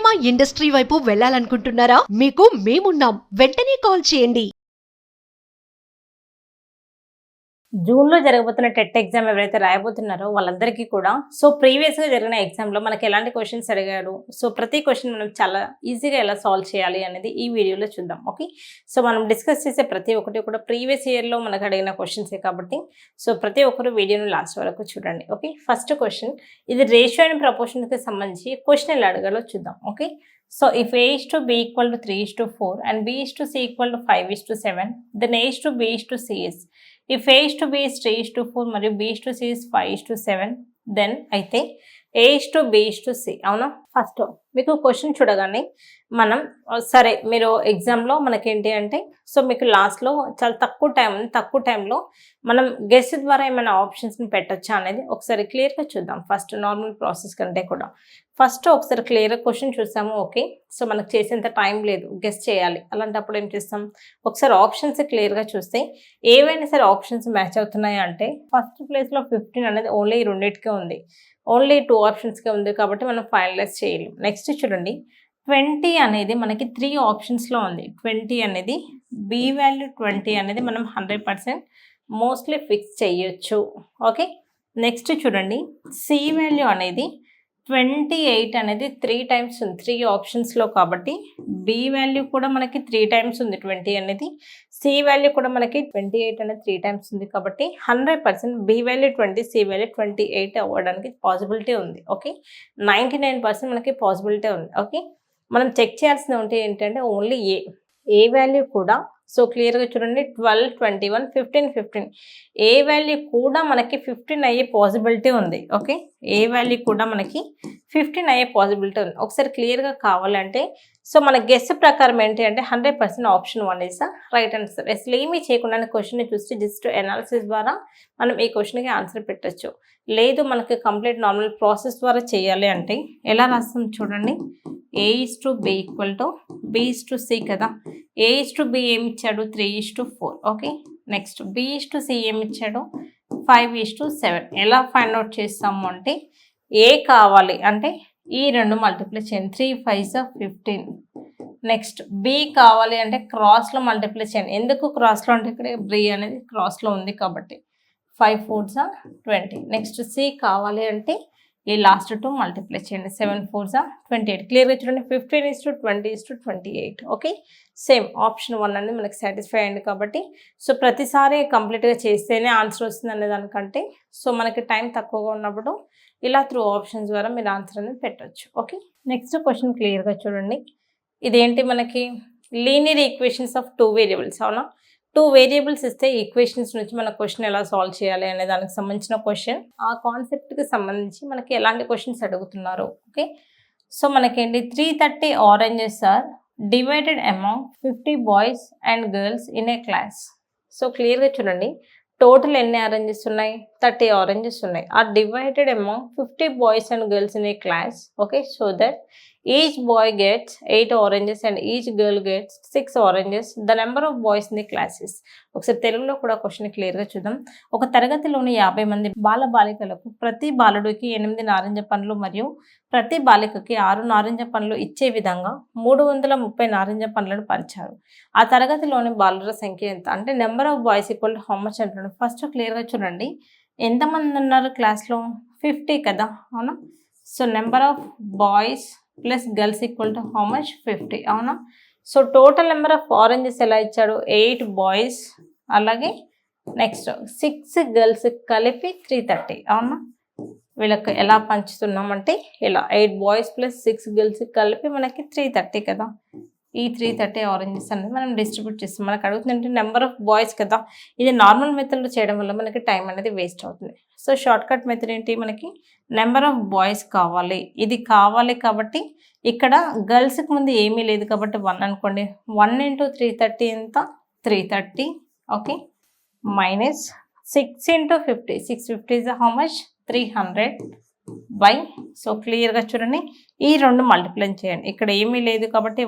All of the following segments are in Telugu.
సినిమా ఇండస్ట్రీ వైపు వెళ్ళాలనుకుంటున్నారా? మీకు మేమున్నాం. వెంటనే కాల్ చేయండి. జూన్లో జరగబోతున్న టెట్ ఎగ్జామ్ ఎవరైతే రాయబోతున్నారో వాళ్ళందరికీ కూడా ప్రీవియస్గా జరిగిన ఎగ్జామ్లో మనకి ఎలాంటి క్వశ్చన్స్ అడిగారు, ప్రతి క్వశ్చన్ మనం చాలా ఈజీగా ఎలా సాల్వ్ చేయాలి అనేది ఈ వీడియోలో చూద్దాం. ఓకే, మనం డిస్కస్ చేసే ప్రతి ఒక్కటి కూడా ప్రీవియస్ ఇయర్లో మనకు అడిగిన క్వశ్చన్సే కాబట్టి ప్రతి ఒక్కరు వీడియోను లాస్ట్ వరకు చూడండి. ఓకే, ఫస్ట్ క్వశ్చన్, ఇది రేషియో అండ్ ప్రపోర్షన్కి సంబంధించి క్వశ్చన్ ఎలా అడగాలో చూద్దాం. Okay, if A is to B equal to 3 is to 4 and B is to C equal to 5 is to 7, then A is to B is to C is. If A is to B is 3 is to 4 మరియు B is to C is 5 is to 7, then అయితే A is to B is to C. అవునా? ఫస్ట్ మీకు క్వశ్చన్ చూడగానే మనం సరే మీరు ఎగ్జామ్లో మనకేంటి అంటే మీకు లాస్ట్లో చాలా తక్కువ టైంలో మనం గెస్ ద్వారా ఏమైనా ఆప్షన్స్ని పెట్టచ్చా అనేది ఒకసారి క్లియర్గా చూద్దాం. ఫస్ట్ నార్మల్ ప్రాసెస్ కంటే కూడా ఫస్ట్ ఒకసారి క్లియర్గా క్వశ్చన్ చూసాము. ఓకే, మనకు చేసేంత టైం లేదు, గెస్ చేయాలి. అలాంటప్పుడు ఏం చేస్తాం, ఒకసారి ఆప్షన్స్ క్లియర్గా చూస్తే ఏవైనా సరే ఆప్షన్స్ మ్యాచ్ అవుతున్నాయి అంటే ఫస్ట్ ప్లేస్లో 15 అనేది ఓన్లీ ఈ రెండింటికే ఉంది, ఓన్లీ 2 ఆప్షన్స్కే ఉంది కాబట్టి మనం ఫైనలైజ్ చేయలేం. నెక్స్ట్ చూడండి, 20 అనేది మనకి 3 ఆప్షన్స్లో ఉంది. 20 అనేది బి వాల్యూ 20 అనేది మనం 100% మోస్ట్లీ ఫిక్స్ చేయొచ్చు. ఓకే, నెక్స్ట్ చూడండి, సి వాల్యూ అనేది 28 అనేది 3 టైమ్స్ ఉంది 3 ఆప్షన్స్లో కాబట్టి బి వాల్యూ కూడా మనకి 3 టైమ్స్ ఉంది 20 అనేది, సి వాల్యూ కూడా మనకి 28 అనేది 3 టైమ్స్ ఉంది కాబట్టి 100% బి వాల్యూ 20, సి వాల్యూ 28 అవ్వడానికి పాసిబిలిటీ ఉంది. ఓకే, 99% మనకి పాసిబిలిటీ ఉంది. ఓకే, మనం చెక్ చేయాల్సిన ఉంటే ఏంటంటే ఓన్లీ ఏ వాల్యూ కూడా క్లియర్గా చూడండి, 12, 21, 15, 15 ఏ వాల్యూ కూడా మనకి 15 అయ్యే పాసిబిలిటీ ఉంది. ఓకే, ఏ వాల్యూ కూడా మనకి 15 అయ్యే పాసిబిలిటీ ఉంది. ఒకసారి క్లియర్గా కావాలంటే మన గెస్ ప్రకారం ఏంటి అంటే 100% option 1 is the right answer. అసలు ఏమీ చేయకుండా క్వశ్చన్ని చూస్తే జస్ట్ ఎనాలిసిస్ ద్వారా మనం ఈ క్వశ్చన్కి ఆన్సర్ పెట్టచ్చు. లేదు మనకి కంప్లీట్ నార్మల్ ప్రాసెస్ ద్వారా చేయాలి అంటే ఎలా రాస్తాం చూడండి, A is to B equal to B is to C కదా, A is to B ఏమి ఇచ్చాడు 3 is to 4. Okay, next B is to C ఏమి ఇచ్చాడు 5 is to 7. ఎలా ఫైండ్ అవుట్ చేస్తాము అంటే A కావాలి అంటే ఈ రెండు మల్టిప్లై చేయండి, 3 5s 15. నెక్స్ట్ B కావాలి అంటే క్రాస్లో మల్టిప్లై చేయండి. ఎందుకు క్రాస్లో అంటే ఇక్కడ B అనేది క్రాస్లో ఉంది కాబట్టి 5 4s 20. నెక్స్ట్ C కావాలి అంటే ఈ లాస్ట్ 2 మల్టిప్లై చేయండి, 7 4s 28. క్లియర్గా చూడండి, 15 is to 20 is to 28. Okay, same option 1 అనేది మనకి సాటిస్ఫై అయింది కాబట్టి ప్రతిసారి కంప్లీట్గా చేస్తేనే ఆన్సర్ వస్తుంది అనే దానికంటే మనకి టైం తక్కువగా ఉన్నప్పుడు ఇలా త్రూ ఆప్షన్స్ ద్వారా మీరు ఆన్సర్ అనేది పెట్టవచ్చు. ఓకే, నెక్స్ట్ క్వశ్చన్ క్లియర్గా చూడండి, ఇదేంటి మనకి లీనియర్ ఈక్వేషన్స్ ఆఫ్ 2 వేరియబుల్స్. అవునా, 2 వేరియబుల్స్ ఇస్తే ఈక్వేషన్స్ నుంచి మన క్వశ్చన్ ఎలా సాల్వ్ చేయాలి అనే దానికి సంబంధించిన క్వశ్చన్, ఆ కాన్సెప్ట్కి సంబంధించి మనకి ఎలాంటి క్వశ్చన్స్ అడుగుతున్నారు. ఓకే, మనకేంటి 330 oranges are divided among 50 boys and girls in a class. క్లియర్గా చూడండి, టోటల్ ఎన్ని ఆరెంజెస్ ఉన్నాయి, 30 ఆరెంజెస్ ఉన్నాయి, are divided among 50 boys and girls in a class. Okay, so that each boy gets 8 oranges and each girl gets 6 oranges. The number of boys in the class is. ఒకసారి తెలుగులో కూడా క్వశ్చన్ క్లియర్గా చూద్దాం. ఒక తరగతిలోని 50 మంది బాలికలకు ప్రతి బాలుడికి 8 నారింజ పండ్లు మరియు ప్రతి బాలికకి 6 నారింజ పండ్లు ఇచ్చే విధంగా 330 నారింజ పండ్లను పంచారు. ఆ తరగతిలోని బాలుర సంఖ్య ఎంత అంటే number of boys equal to how much అంటున్నాడు. ఫస్ట్ క్లియర్గా చూడండి, ఎంతమంది ఉన్నారు క్లాస్లో 50 కదా. అవునా, number of boys plus girls equal to how much 50. అవునా, టోటల్ నెంబర్ ఆఫ్ ఆరెంజెస్ ఎలా ఇచ్చాడు 8 బాయ్స్ అలాగే నెక్స్ట్ 6 గర్ల్స్ కలిపి 330. అవునా, వీళ్ళకి ఎలా పంచుతున్నామంటే ఇలా 8 బాయ్స్ ప్లస్ 6 గర్ల్స్ కలిపి మనకి 330 కదా. ఈ 330 ఆరెంజెస్ అనేది మనం డిస్ట్రిబ్యూట్ చేస్తాం. మనకు అడుగుతుందంటే నెంబర్ ఆఫ్ బాయ్స్ కదా, ఇది నార్మల్ మెథడ్లో చేయడం వల్ల మనకి టైం అనేది వేస్ట్ అవుతుంది. షార్ట్ కట్ మెథడ్ ఏంటి, మనకి నెంబర్ ఆఫ్ బాయ్స్ కావాలి, ఇది కావాలి కాబట్టి ఇక్కడ గర్ల్స్కి ముందు ఏమీ లేదు కాబట్టి 1 అనుకోండి. 1 into 330 ఎంత 330. Okay, minus 6 into 50, 650 is how much 300 by. క్లియర్గా చూడండి, ఈ రెండు మల్టిప్లై చేయండి, ఇక్కడ ఏమీ లేదు కాబట్టి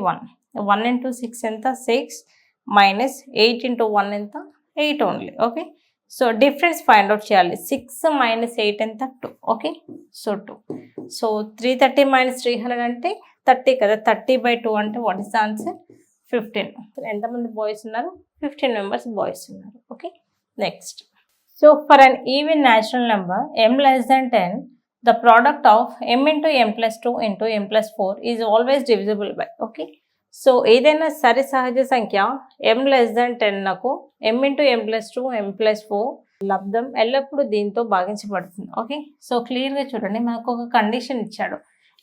1 into 6 ఎంత 6 మైనస్ 8 into 1 ఎంత 8 only. Okay, difference find out చేయాలి, 6 minus 8 ఎంత 2. ఓకే, 2. 330 minus 300 అంటే 30 కదా, 30/2 అంటే వాట్ ఇస్ ద ఆన్సర్? 15. ఎంతమంది బాయ్స్ ఉన్నారు? 15 మెంబర్స్ బాయ్స్ ఉన్నారు. Okay, next. So for an even natural number m less than 10, the product of m into m plus 2 into m plus 4 is always divisible by. Okay, so ఏదైనా సరి సహజ సంఖ్య m less than 10 నాకు m into m plus 2 m plus 4 లబ్ధం ఎల్లప్పుడూ దీంతో భాగించబడుతుంది. ఓకే, సో క్లియర్గా చూడండి, మనకు ఒక కండిషన్ ఇచ్చాడు.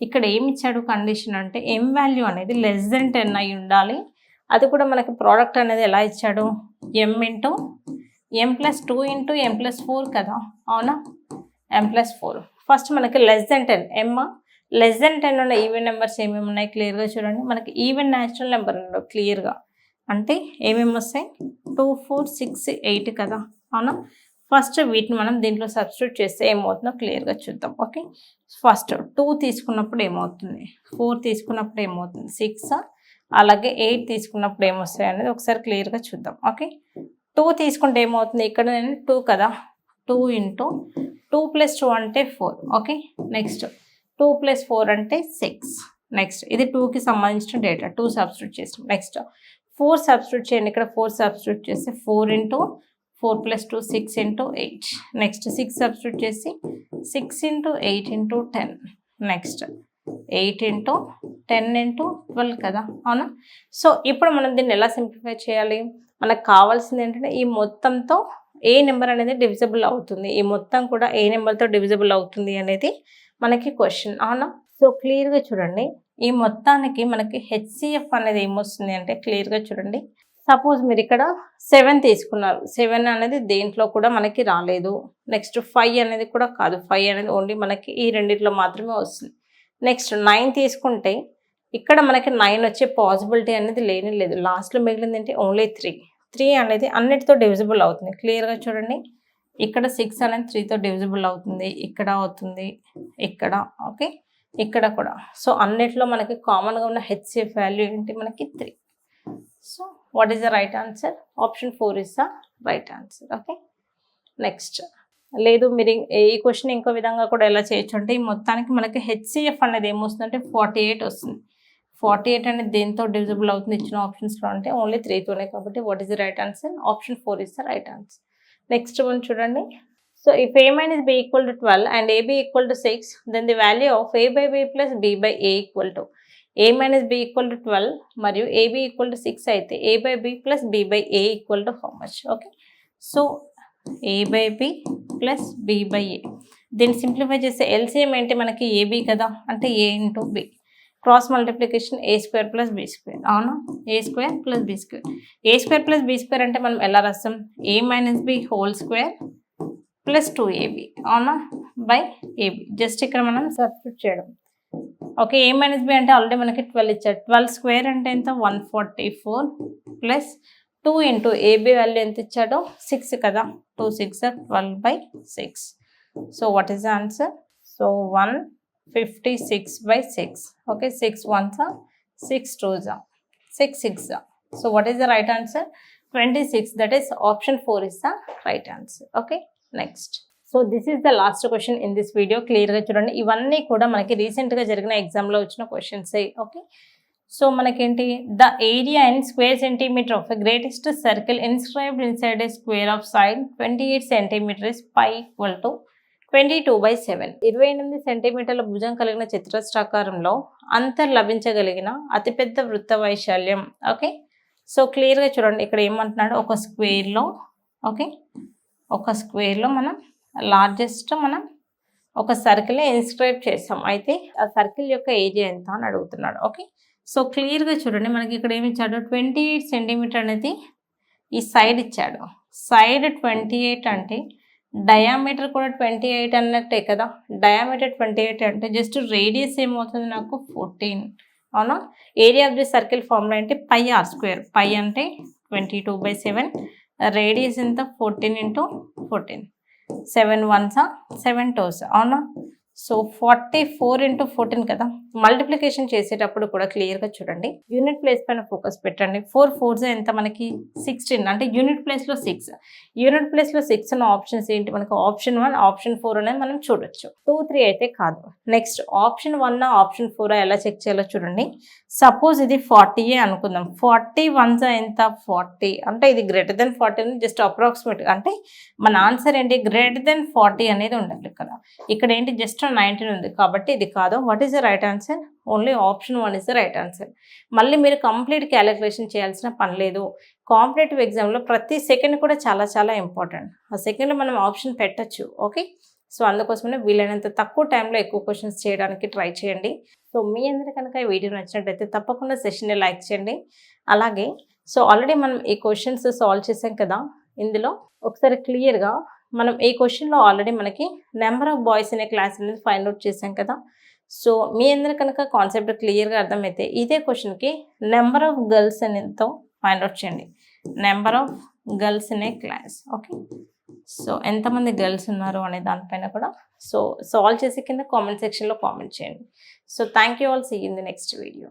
ఇక్కడ ఏమి ఇచ్చాడు కండిషన్ అంటే m వాల్యూ అనేది less than 10 అయి ఉండాలి. అది కూడా మనకి ప్రోడక్ట్ అనేది ఎలా ఇచ్చాడు? m into m plus 2 into m plus 4 కదా, అవునా? m plus 4 ఫస్ట్ మనకి less than 10, m less than 10 ఉన్న ఈవెన్ నెంబర్స్ ఏమేమి ఉన్నాయి క్లియర్గా చూడండి. మనకి ఈవెన్ న్యాచురల్ నెంబర్ ఉండవు క్లియర్గా, అంటే ఏమేమి వస్తాయి? 2, 4, 6, 8 కదా, అవునా? ఫస్ట్ వీటిని మనం దీంట్లో సబ్స్టిట్యూట్ చేస్తే ఏమవుతుందో క్లియర్గా చూద్దాం. ఓకే, ఫస్ట్ 2 తీసుకున్నప్పుడు ఏమవుతుంది, 4 తీసుకున్నప్పుడు ఏమవుతుంది, 6, అలాగే 8 తీసుకున్నప్పుడు ఏమొస్తాయి అనేది ఒకసారి క్లియర్గా చూద్దాం. ఓకే, 2 తీసుకుంటే ఏమవుతుంది, ఇక్కడ నేను 2 కదా, 2 into 2 plus 2 అంటే 4. ఓకే, నెక్స్ట్ 2 plus 4 అంటే 6. నెక్స్ట్ ఇది 2కి సంబంధించిన డేటా, 2 సబ్స్టిట్యూట్ చేస్తాం. నెక్స్ట్ 4 సబ్స్టిట్యూట్ చేయండి, ఇక్కడ 4 సబ్స్టిట్యూట్ చేస్తే 4 into 4 plus 2 6 into 8. Next 6 substitute చేసి 6 into 8 into 10. Next 8 into 10 into 12 కదా, అవునా? సో ఇప్పుడు మనం దీన్ని ఎలా సింప్లిఫై చేయాలి? మనకు కావాల్సింది ఏంటంటే ఈ మొత్తంతో ఏ నెంబర్ అనేది డివిజిబుల్ అవుతుంది, ఈ మొత్తం కూడా ఏ నెంబర్తో డివిజిబుల్ అవుతుంది అనేది మనకి క్వశ్చన్, అవునా? సో క్లియర్గా చూడండి, ఈ మొత్తానికి మనకి హెచ్సిఎఫ్ అనేది ఏమొస్తుంది అంటే క్లియర్గా చూడండి. సపోజ్ మీరు ఇక్కడ 7 తీసుకున్నారు, 7 అనేది దేంట్లో కూడా మనకి రాలేదు. నెక్స్ట్ 5 అనేది కూడా కాదు, 5 అనేది ఓన్లీ మనకి ఈ రెండిట్లో మాత్రమే వస్తుంది. నెక్స్ట్ 9 తీసుకుంటే ఇక్కడ మనకి 9 వచ్చే పాసిబిలిటీ అనేది లేని లేదు. లాస్ట్లో మిగిలింది ఏంటి? ఓన్లీ 3 అనేది అన్నిటితో డివిజిబుల్ అవుతుంది. క్లియర్గా చూడండి, ఇక్కడ 6 అనేది 3తో డివిజిబుల్ అవుతుంది, ఇక్కడ అవుతుంది, ఇక్కడ, ఓకే, ఇక్కడ కూడా. సో అన్నిట్లో మనకి కామన్గా ఉన్న హెచ్సిఎఫ్ వాల్యూ ఏంటి? మనకి 3. So what is the right answer? Option 4 is the right answer. Okay, next. లేదు మీరు ఈ క్వశ్చన్ ఇంకో విధంగా కూడా ఎలా చేయొచ్చు అంటే ఈ మొత్తానికి మనకి హెచ్సిఎఫ్ అనేది ఏమొస్తుందంటే 48 వస్తుంది. 48 అనేది దేంతో డివిజిబుల్ అవుతుంది ఇచ్చిన ఆప్షన్స్లో అంటే ఓన్లీ 3తోనే. కాబట్టి what is the right answer? Option 4 is the right answer. Next one చూడండి. So if a minus b equal to 12 and ab equal to 6, then the value of a by b plus b by a equal to a minus b equal to 12 మరియు ab equal to 6 అయితే a by b plus b by a equal to how much? Okay, so a by b plus b by a, దీన్ని సింప్లిఫై చేస్తే ఎల్సిఎం ఏంటి? మనకి ab కదా, అంటే a into b, cross multiplication a square plus b square, అవునా? a square plus b square. a square plus b square అంటే మనం ఎలా రాస్తాం? a minus b whole square plus 2ab, అవునా, బై ab. జస్ట్ ఇక్కడ మనం సబ్స్టిట్యూట్ చేయడం. ఓకే, a మైనస్ b అంటే ఆల్రెడీ మనకి 12 ఇచ్చాడు. 12 స్క్వేర్ అంటే ఎంత? 144 ప్లస్ 2 ఇంటూ ab వాల్యూ ఎంత ఇచ్చాడో 6 కదా, 2 6 12/6. So what is the answer? So 156/6. Okay, 6 1s 6 2s 6 6. So what is the right answer? 26. That is option 4 is the right answer. Okay, next. So this is the last question in this video. క్లియర్గా చూడండి, ఇవన్నీ కూడా మనకి రీసెంట్గా జరిగిన ఎగ్జామ్లో వచ్చిన క్వశ్చన్స్. ఓకే, సో మనకేంటి? The area in square centimetre of a greatest circle inscribed inside a square of side 28 centimetres pi equal to 22/7. 28 సెంటీమీటర్ల భుజం కలిగిన చతురస్రాకారంలో అంతర్లభించగలిగిన అతిపెద్ద వృత్త వైశాల్యం. ఓకే, సో క్లియర్గా చూడండి, ఇక్కడ ఏమంటున్నాడు? ఒక స్క్వేర్లో, ఓకే, ఒక స్క్వేర్లో మనం లార్జెస్ట్ మనం ఒక సర్కిల్ని ఇన్స్క్రైబ్ చేస్తాం. అయితే ఆ సర్కిల్ యొక్క ఏరియా ఎంత అని అడుగుతున్నాడు. ఓకే, సో క్లియర్గా చూడండి, మనకి ఇక్కడ ఏమి ఇచ్చాడు? 28 సెంటీమీటర్ అనేది ఈ సైడ్ ఇచ్చాడు. సైడ్ 28 అంటే డయామీటర్ కూడా 28 అన్నట్టే కదా. డయామీటర్ 28 అంటే జస్ట్ రేడియస్ ఏమవుతుంది నాకు? 14, అవునా? Area of the circle formula ఏంటి? పై r స్క్వేర్. పై అంటే 22/7, రేడియస్ ఎంత? 14 into 14, 7 1s 7 2s, అవునా? సో 44 ఇంటూ 14 కదా. మల్టిప్లికేషన్ చేసేటప్పుడు కూడా క్లియర్గా చూడండి, యూనిట్ ప్లేస్ పైన ఫోకస్ పెట్టండి. 4 4 ఎంత మనకి 16, అంటే యూనిట్ ప్లేస్లో 6. యూనిట్ ప్లేస్లో 6 ఉన్న ఆప్షన్స్ ఏంటి మనకు? ఆప్షన్ 1, ఆప్షన్ 4 అనేది మనం చూడొచ్చు. 2 3 అయితే కాదు. నెక్స్ట్ ఆప్షన్ 1 ఆప్షన్ 4 ఎలా చెక్ చేయాలో చూడండి. సపోజ్ ఇది 40 అనుకుందాం. 40 1 ఎంత? 40, అంటే ఇది గ్రేటర్ దెన్ 40 అని జస్ట్ అప్రాక్సిమేట్, అంటే మన ఆన్సర్ ఏంటి? గ్రేటర్ దెన్ 40 అనేది ఉండాలి. ఇక్కడ ఏంటి? జస్ట్ 19 ఉంది కాబట్టి ఇది కాదు. What is the right answer? Only option 1 is the right answer. మళ్ళీ మీరు కంప్లీట్ క్యాలిక్యులేషన్ చేయాల్సిన పని లేదు. కాంపిటేటివ్ ఎగ్జామ్లో ప్రతి సెకండ్ కూడా చాలా చాలా ఇంపార్టెంట్. ఆ సెకండ్లో మనం ఆప్షన్ పెట్టచ్చు. ఓకే, సో అందుకోసమే వీలైనంత తక్కువ టైంలో ఎక్కువ క్వశ్చన్స్ చేయడానికి ట్రై చేయండి. సో మీ అందరూ కనుక ఈ వీడియో నచ్చినట్టయితే తప్పకుండా సెషన్ని లైక్ చేయండి. అలాగే సో ఆల్రెడీ మనం ఈ క్వశ్చన్స్ సాల్వ్ చేసాం కదా, ఇందులో ఒకసారి క్లియర్గా మనం ఈ క్వశ్చన్లో ఆల్రెడీ మనకి నెంబర్ ఆఫ్ బాయ్స్ అనే క్లాస్ అనేది ఫైండ్ అవుట్ చేసాం కదా. సో మీ అందరూ కనుక కాన్సెప్ట్ క్లియర్గా అర్థమైతే ఇదే క్వశ్చన్కి నెంబర్ ఆఫ్ గర్ల్స్ అనేతో ఫైండ్ అవుట్ చేయండి. నెంబర్ ఆఫ్ గర్ల్స్ అనే క్లాస్. ఓకే, సో ఎంతమంది గర్ల్స్ ఉన్నారు అనే దానిపైన కూడా సో సాల్వ్ చేసి కింద కామెంట్ సెక్షన్లో కామెంట్ చేయండి. So thank you all, see in the next video.